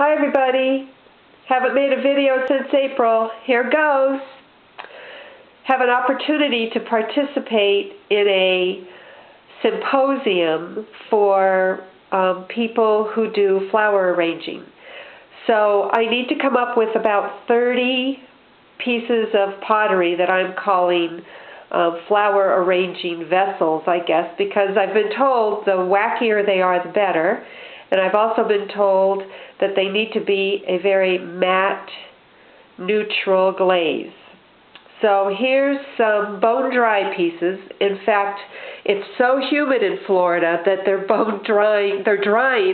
Hi everybody. Haven't made a video since April. Here goes. Have an opportunity to participate in a symposium for people who do flower arranging. So I need to come up with about 30 pieces of pottery that I'm calling flower arranging vessels, I guess, because I've been told the wackier they are, the better. And I've also been told that they need to be a very matte, neutral glaze. So here's some bone-dry pieces. In fact, it's so humid in Florida that they're drying,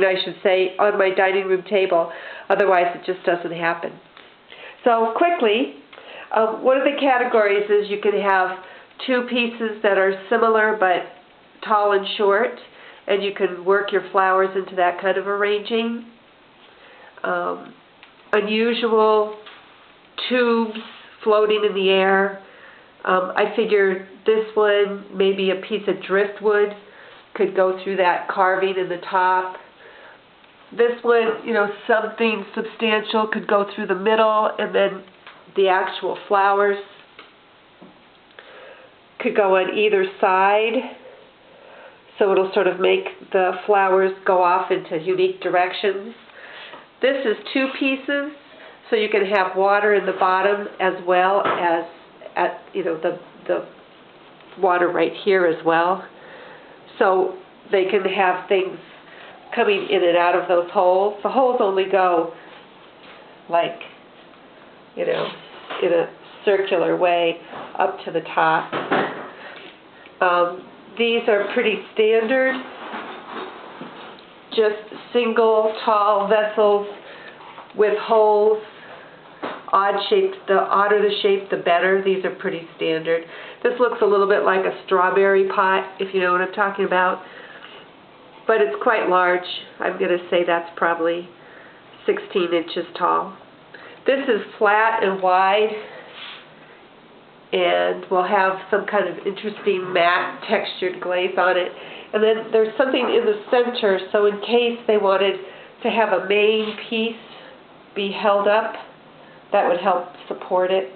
I should say, on my dining room table. Otherwise, it just doesn't happen. So quickly, one of the categories is you can have two pieces that are similar but tall and short, and you can work your flowers into that kind of arranging. Unusual tubes floating in the air. I figured this one, maybe a piece of driftwood, could go through that carving in the top. This one, something substantial could go through the middle, and then the actual flowers could go on either side. So it'll sort of make the flowers go off into unique directions. This is two pieces, so you can have water in the bottom as well as at the water right here as well. So they can have things coming in and out of those holes. The holes only go like, in a circular way up to the top. These are pretty standard, just single tall vessels with holes, odd shaped. The odder the shape, the better. These are pretty standard. This looks a little bit like a strawberry pot, if you know what I'm talking about, but it's quite large. I'm going to say that's probably 16 inches tall. This is flat and wide, and will have some kind of interesting matte textured glaze on it. And then there's something in the center, so in case they wanted to have a main piece be held up, that would help support it.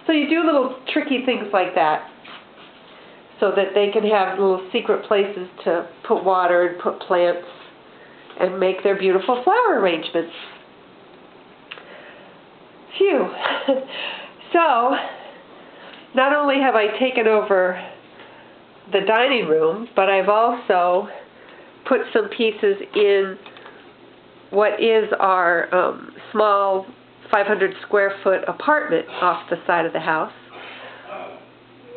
So you do little tricky things like that so that they can have little secret places to put water and put plants and make their beautiful flower arrangements. Phew. So, not only have I taken over the dining room, but I've also put some pieces in what is our small 500 square foot apartment off the side of the house.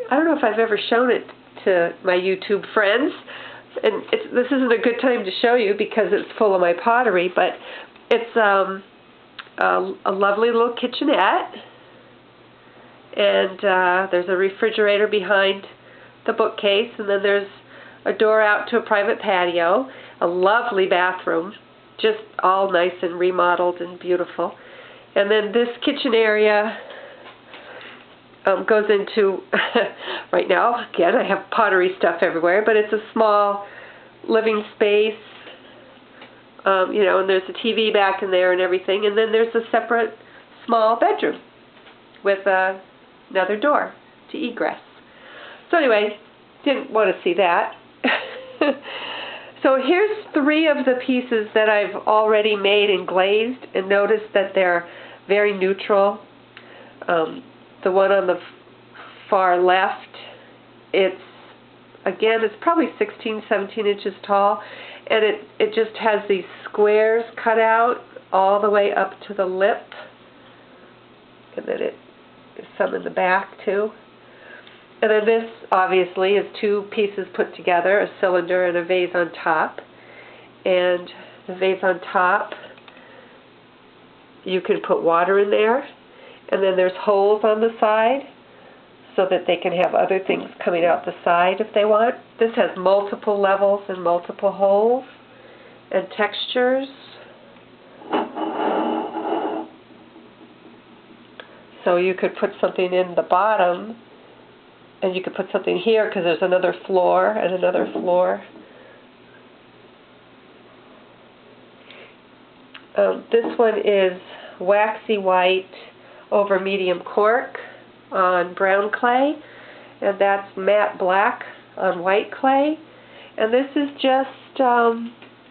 I don't know if I've ever shown it to my YouTube friends, and this isn't a good time to show you because it's full of my pottery, but it's a lovely little kitchenette. And there's a refrigerator behind the bookcase, and then there's a door out to a private patio, a lovely bathroom, just all nice and remodeled and beautiful. And then this kitchen area goes into, right now, again, I have pottery stuff everywhere, but it's a small living space, and there's a TV back in there and everything, and then there's a separate small bedroom with another door to egress. So anyway, didn't want to see that. So here's three of the pieces that I've already made and glazed, and notice that they're very neutral. The one on the far left, it's probably 16, 17 inches tall, and it just has these squares cut out all the way up to the lip, and then there's some in the back too. And then this obviously is two pieces put together, a cylinder and a vase on top. And the vase on top, you can put water in there, and then there's holes on the side so that they can have other things coming out the side if they want. This has multiple levels and multiple holes and textures. So you could put something in the bottom, and you could put something here because there's another floor and another floor. This one is waxy white over medium cork on brown clay, and that's matte black on white clay. And this is just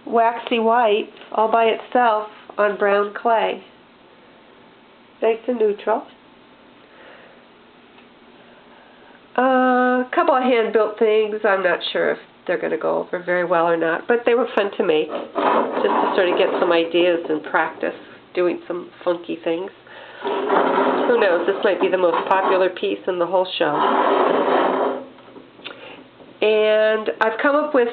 waxy white all by itself on brown clay. Nice and neutral. A couple of hand-built things. I'm not sure if they're going to go over very well or not, but they were fun to make, just to sort of get some ideas and practice doing some funky things. Who knows, this might be the most popular piece in the whole show. And I've come up with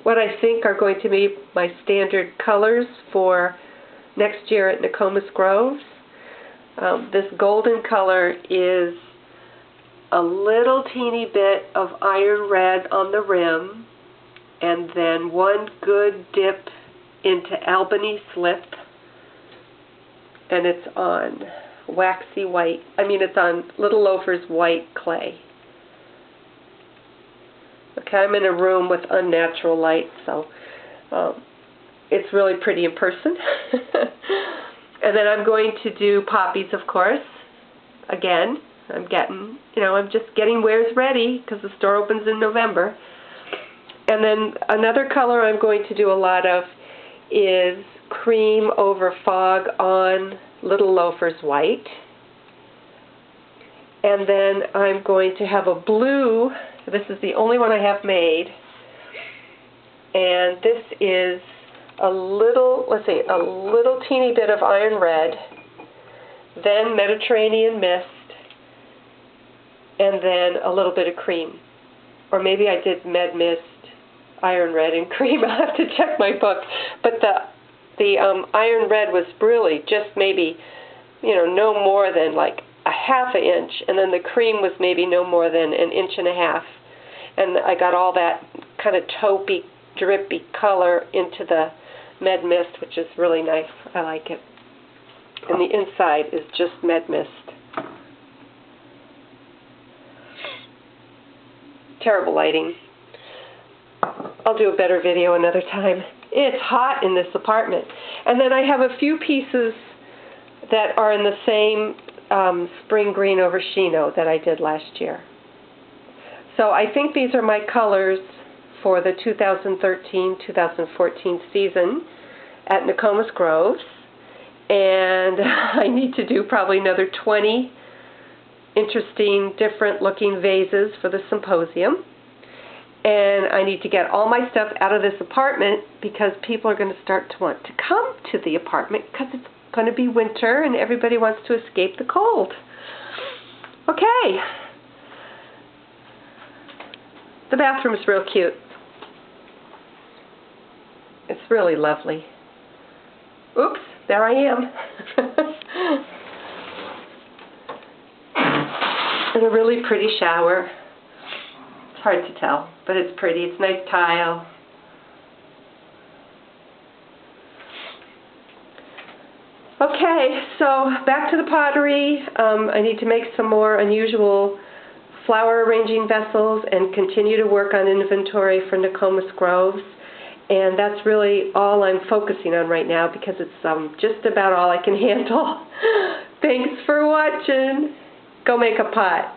what I think are going to be my standard colors for next year at Nokomis Groves. This golden color is a little teeny bit of iron red on the rim, and then one good dip into Albany slip, and it's on waxy white. It's on Little Loafer's white clay. Okay, I'm in a room with unnatural light, so it's really pretty in person. And then I'm going to do poppies, of course. Again, I'm just getting wares ready because the store opens in November. And then another color I'm going to do a lot of is cream over fog on Little Loafer's white. And then I'm going to have a blue. This is the only one I have made. And this is a little teeny bit of iron red, then Mediterranean mist, and then a little bit of cream. Or maybe I did med mist, iron red, and cream. I'll have to check my book. But the iron red was really just maybe, no more than like a half an inch, and then the cream was maybe no more than an inch and a half. And I got all that kind of taupey, drippy color into the med mist, which is really nice. I like it. And the inside is just med mist. Terrible lighting. I'll do a better video another time. It's hot in this apartment. And then I have a few pieces that are in the same spring green over chino that I did last year. So I think these are my colors for the 2013-2014 season at Nokomis Groves. And I need to do probably another 20 interesting, different-looking vases for the symposium. And I need to get all my stuff out of this apartment because people are going to start to want to come to the apartment because it's going to be winter and everybody wants to escape the cold. Okay. The bathroom is real cute. It's really lovely. Oops, there I am. And a really pretty shower. It's hard to tell, but it's pretty. It's nice tile. Okay, so back to the pottery. I need to make some more unusual flower arranging vessels and continue to work on inventory for Nokomis Groves. And that's really all I'm focusing on right now because it's just about all I can handle. Thanks for watching. Go make a pot.